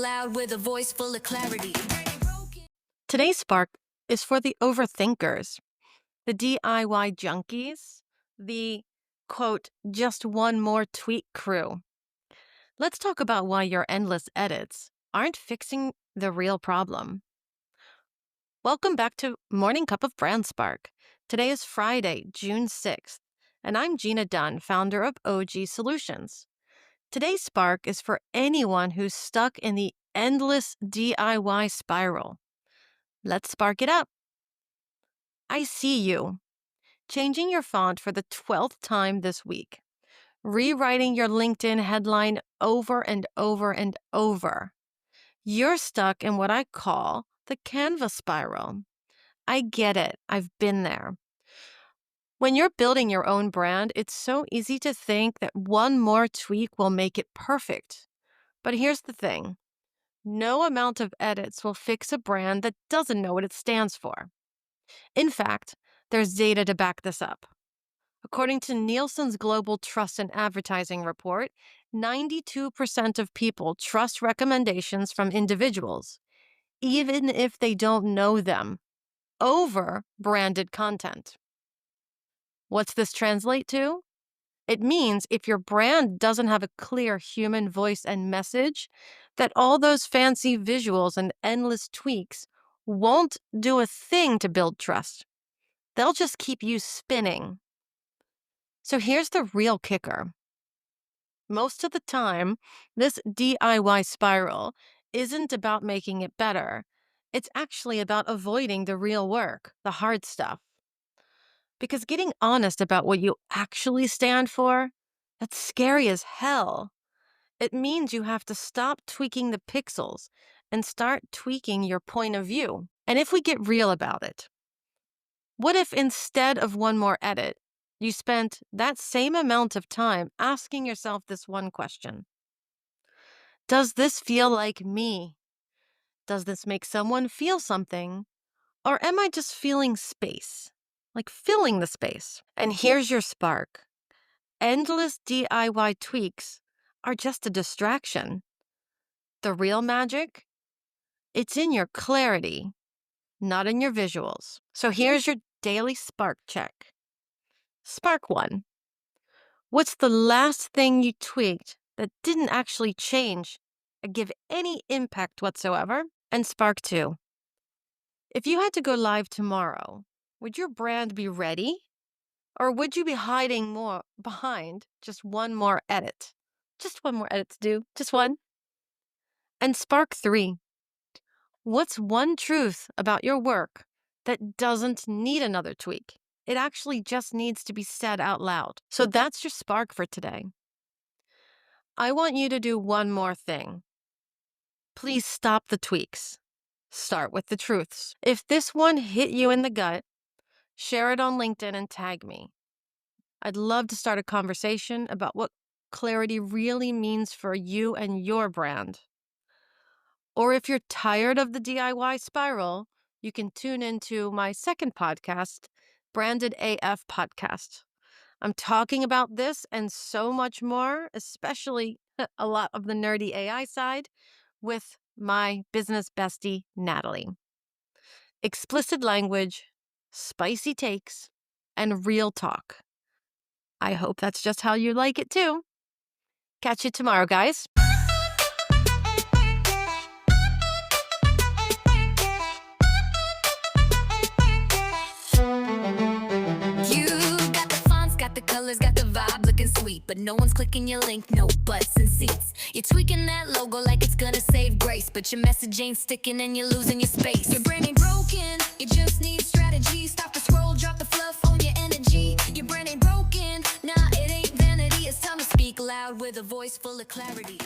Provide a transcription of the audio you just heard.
loud with a voice full of clarity. Today's spark is for the overthinkers, the DIY junkies, the quote, just one more tweak crew. Let's talk about why your endless edits aren't fixing the real problem. Welcome back to Morning Cup of Brand Spark. Today is Friday, June 6th, and I'm Gina Dunn, founder of OG Solutions. Today's spark is for anyone who's stuck in the endless DIY spiral. Let's spark it up. I see you. Changing your font for the 12th time this week. Rewriting your LinkedIn headline over and over and over. You're stuck in what I call the Canva spiral. I get it. I've been there. When you're building your own brand, it's so easy to think that one more tweak will make it perfect. But here's the thing. No amount of edits will fix a brand that doesn't know what it stands for. In fact, there's data to back this up. According to Nielsen's Global Trust in Advertising report, 92% of people trust recommendations from individuals, even if they don't know them, over branded content. What's this translate to? It means if your brand doesn't have a clear human voice and message, that all those fancy visuals and endless tweaks won't do a thing to build trust. They'll just keep you spinning. So here's the real kicker. Most of the time, this DIY spiral isn't about making it better. It's actually about avoiding the real work, the hard stuff. Because getting honest about what you actually stand for, that's scary as hell. It means you have to stop tweaking the pixels and start tweaking your point of view. And if we get real about it, what if instead of one more edit, you spent that same amount of time asking yourself this one question? Does this feel like me? Does this make someone feel something? Or am I just feeling space? Like filling the space? And here's your spark. Endless DIY tweaks are just a distraction. The real magic? It's in your clarity, not in your visuals. So here's your daily spark check. Spark 1. What's the last thing you tweaked that didn't actually change or give any impact whatsoever? And Spark 2. If you had to go live tomorrow, would your brand be ready? Or would you be hiding more behind just one more edit? Just one more edit to do, just one. And Spark 3. What's one truth about your work that doesn't need another tweak? It actually just needs to be said out loud. So that's your spark for today. I want you to do one more thing. Please stop the tweaks. Start with the truths. If this one hit you in the gut, share it on LinkedIn and tag me. I'd love to start a conversation about what clarity really means for you and your brand. Or if you're tired of the DIY spiral, you can tune into my second podcast, Branded AF Podcast. I'm talking about this and so much more, especially a lot of the nerdy AI side, with my business bestie, Natalie. Explicit language, spicy takes, and real talk. I hope that's just how you like it too. Catch you tomorrow, guys. The colors got the vibe looking sweet, but no one's clicking your link, no butts and seats. You're tweaking that logo like it's gonna save grace, but your message ain't sticking and you're losing your space. Your brand ain't broken, you just need strategy. Stop the scroll, drop the fluff on your energy. Your brand ain't broken, nah, it ain't vanity. It's time to speak loud with a voice full of clarity.